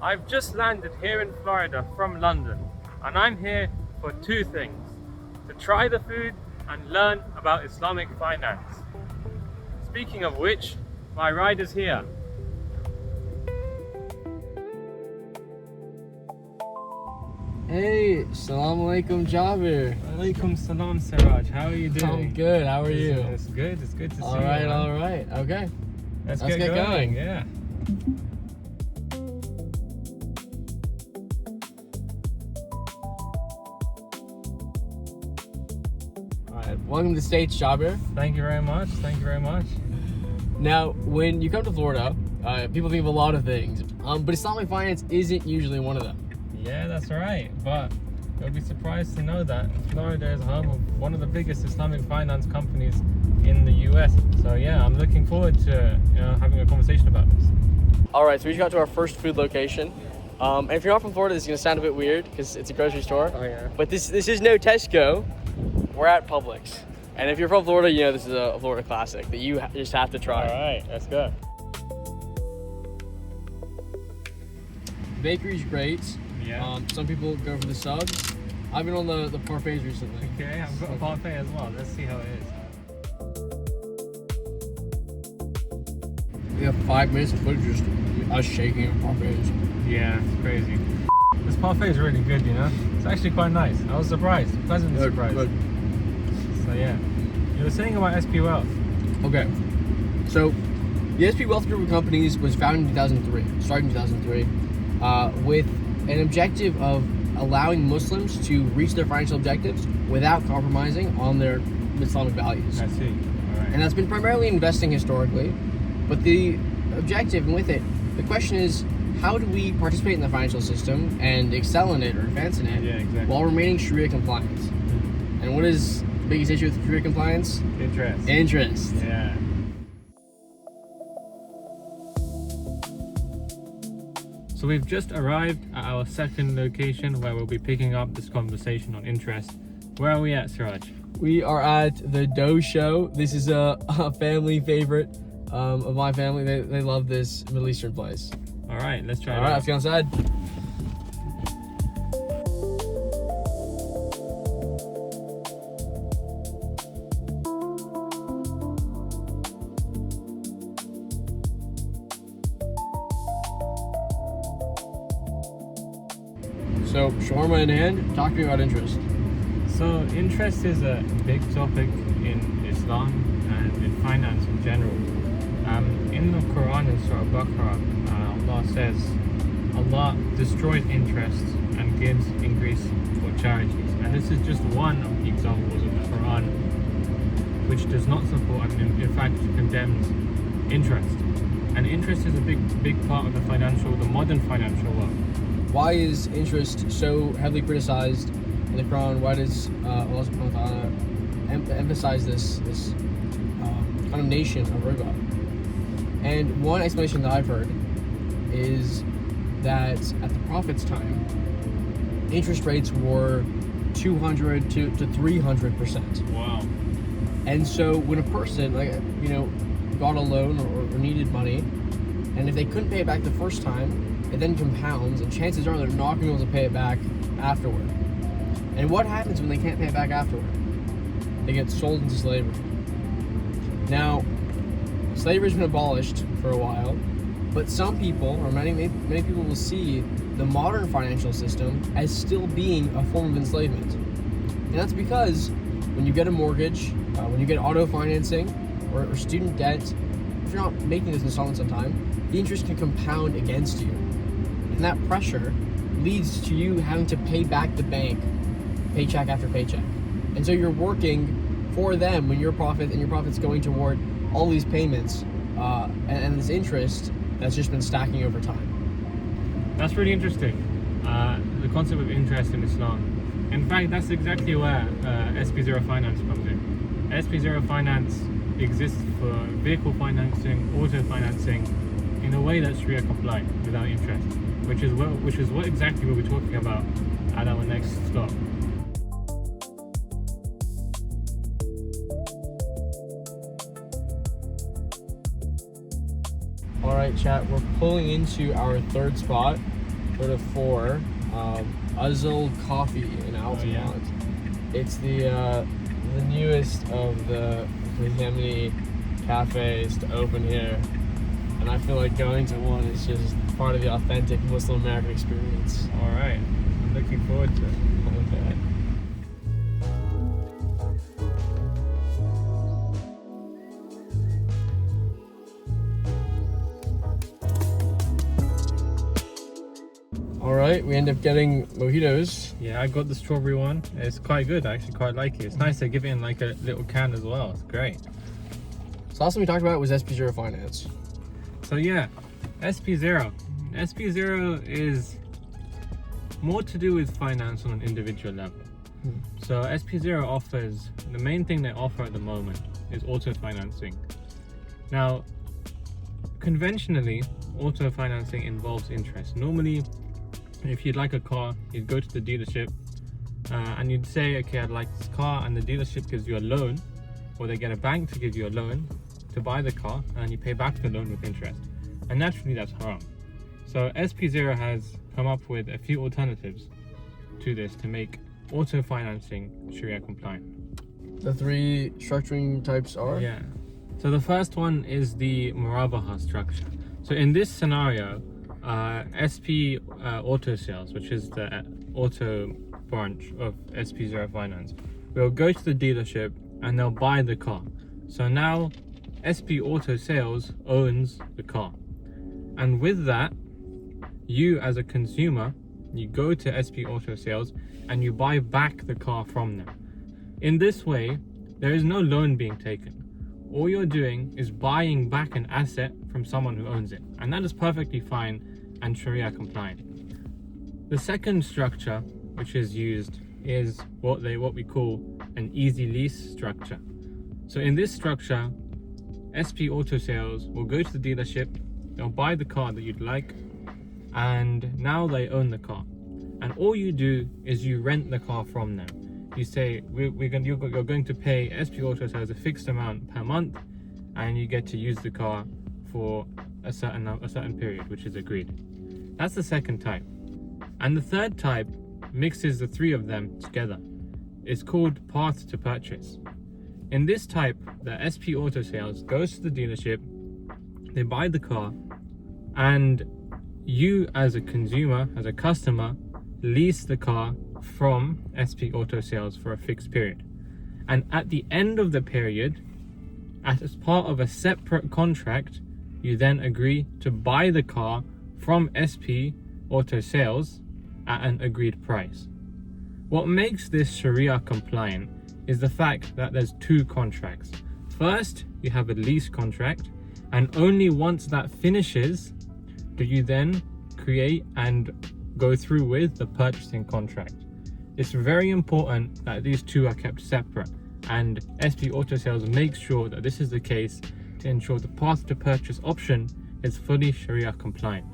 I've just landed here in Florida from London, and I'm here for two things: to try the food and learn about Islamic finance. Speaking of which, my ride is here. Hey, Assalamu alaikum, Jabir. Alaikum salam, Siraj. How are you doing? I'm good. How are you? It's good. It's good to see you. All right, man. all right. Okay. Let's Let's get get going. Yeah. All right. Welcome to the States, Jabir. Thank you very much. Thank you very much. Now, when you come to Florida, people think of a lot of things, but Islamic finance isn't usually one of them. Yeah, that's right. But you'll be surprised to know that Florida is home of one of the biggest Islamic finance companies in the US. So yeah, I'm looking forward to having a conversation about this. All right, so we just got to our first food location. And if you're not from Florida, this is gonna sound a bit weird because it's a grocery store. Oh yeah. But this is no Tesco. We're at Publix. And if you're from Florida, you know this is a Florida classic that you just have to try. All right, let's go. Bakery's great. Yeah. Some people go for the subs. I've been on the parfaits recently. Okay, I've got a parfait as well. Let's see how it is. We have 5 minutes of footage just us shaking our parfaits. Yeah, it's crazy. This parfait is really good, It's actually quite nice. I was surprised, pleasantly surprised. Good. So yeah, you were saying about SP Wealth. Okay, so the SP Wealth Group of Companies was founded in 2003, started in 2003, with an objective of allowing Muslims to reach their financial objectives without compromising on their Islamic values. I see. All right. And that's been primarily investing historically, but the objective, and with it, the question is, how do we participate in the financial system and excel in it or advance in it Yeah, exactly. while remaining Sharia compliant? And what is the biggest issue with Sharia compliance? Interest. Interest. Yeah. So we've just arrived at our second location where we'll be picking up this conversation on interest. Where are we at, Siraj? We are at the Dough Show. This is a family favorite of my family. They love this Middle Eastern place. All right, let's try All it right, out. let's go inside. So, shawarma in hand, talk to me about interest. So interest is a big topic in Islam and in finance in general. In the Quran in Surah Baqarah, Allah says, Allah destroys interest and gives increase for charities. And this is just one of the examples of the Quran which does not support and in fact condemns interest. And interest is a big part of the modern financial world. Why is interest so heavily criticized in the Quran? Why does Allah subhanahu wa ta'ala emphasize this condemnation of riba? And one explanation that I've heard is that at the Prophet's time, interest rates were 200 to 300%. Wow. And so when a person, got a loan or needed money, and if they couldn't pay it back the first time, it then compounds, and chances are they're not going to be able to pay it back afterward. And what happens when they can't pay it back afterward? They get sold into slavery. Now, slavery's been abolished for a while, but some people, or many people, will see the modern financial system as still being a form of enslavement. And that's because when you get a mortgage, when you get auto financing or student debt, if you're not making this installments on time, the interest can compound against you. And that pressure leads to you having to pay back the bank paycheck after paycheck. And so you're working for them when your profit's going toward all these payments and this interest that's just been stacking over time. That's really interesting, the concept of interest in Islam. In fact, that's exactly where SP0 Finance comes in. SP0 Finance exists for vehicle financing, auto financing, in a way that's Sharia compliant without interest, which is what exactly we'll be talking about at our next stop. All right, chat, we're pulling into our third spot. Order 4, Uzzle Coffee in Altamont. It's the newest of the Yemeni cafes to open here, and I feel like going to one is just part of the authentic Muslim American experience. All right, I'm looking forward to it. Okay. All right, we end up getting mojitos. Yeah, I got the strawberry one. It's quite good. I actually quite like it. It's nice to give it in like a little can as well. It's great. So last thing we talked about was SP0 Finance. So yeah, SP0. SP0 is more to do with finance on an individual level. So SP0 offers, the main thing they offer at the moment is auto financing. Now, conventionally, auto financing involves interest. Normally, if you'd like a car, you'd go to the dealership and you'd say, okay, I'd like this car, and the dealership gives you a loan, or they get a bank to give you a loan to buy the car, and you pay back the loan with interest. And naturally, that's haram. So SP0 has come up with a few alternatives to this to make auto financing Sharia compliant. The 3 structuring types are? Yeah. So the first one is the Murabaha structure. So in this scenario, SP Auto Sales, which is the auto branch of SP0 Finance, will go to the dealership and they'll buy the car. So now SP Auto Sales owns the car. And with that, you as a consumer, you go to SP Auto Sales and you buy back the car from them. In this way, there is no loan being taken. All you're doing is buying back an asset from someone who owns it. And that is perfectly fine and Sharia compliant. The second structure which is used is what we call an easy lease structure. So in this structure, SP Auto Sales will go to the dealership, they'll buy the car that you'd like, and now they own the car. And all you do is you rent the car from them. You say, you're going to pay SP Auto Sales a fixed amount per month, and you get to use the car for a certain period, which is agreed. That's the second type. And the third type mixes the 3 of them together. It's called path to purchase. In this type, the SP Auto Sales goes to the dealership, they buy the car, and you as a consumer, as a customer, lease the car from SP Auto Sales for a fixed period. And at the end of the period, as part of a separate contract, you then agree to buy the car from SP Auto Sales at an agreed price. What makes this Sharia compliant is the fact that there's 2 contracts. First, you have a lease contract, and only once that finishes do you then create and go through with the purchasing contract. It's very important that these 2 are kept separate, and SP Auto Sales makes sure that this is the case to ensure the path to purchase option is fully Sharia compliant.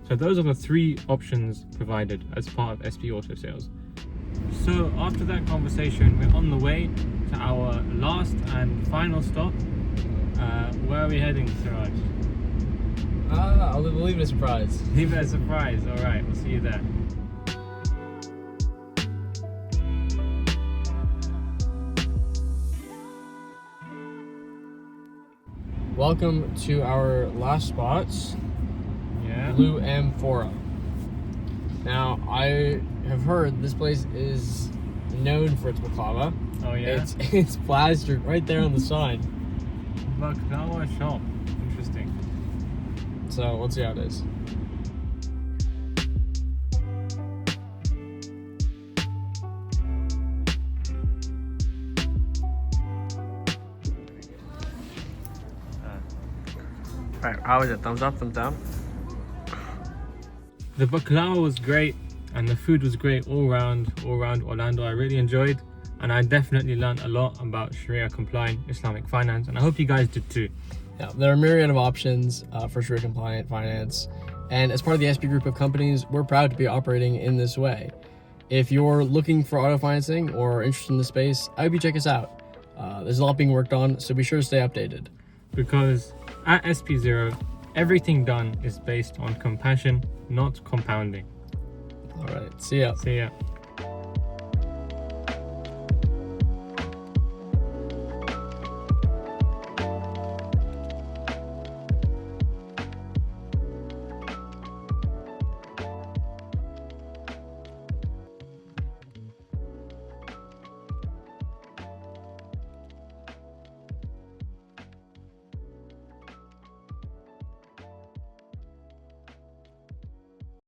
So those are the 3 options provided as part of SP Auto Sales. So after that conversation, we're on the way to our last and final stop. Where are we heading, Siraj? I'll leave it a surprise. Leave it a surprise. All right, we'll see you there. Welcome to our last spots, Yeah. Blue Amphora. Now, I have heard this place is known for its baklava. Oh yeah. It's plastered right there on the sign. Baklava shop. Interesting. So let's see how it is. Alright, how is it? Thumbs up, thumbs down? The baklava was great, and the food was great all around Orlando. I really enjoyed, and I definitely learned a lot about Sharia compliant Islamic finance, and I hope you guys did too. Yeah, there are a myriad of options for Sharia compliant finance, and as part of the SP group of companies, we're proud to be operating in this way. If you're looking for auto financing or interested in the space, I hope you check us out. There's a lot being worked on, so be sure to stay updated. Because at SP0, Everything done is based on compassion, not compounding. All right. See ya. See ya.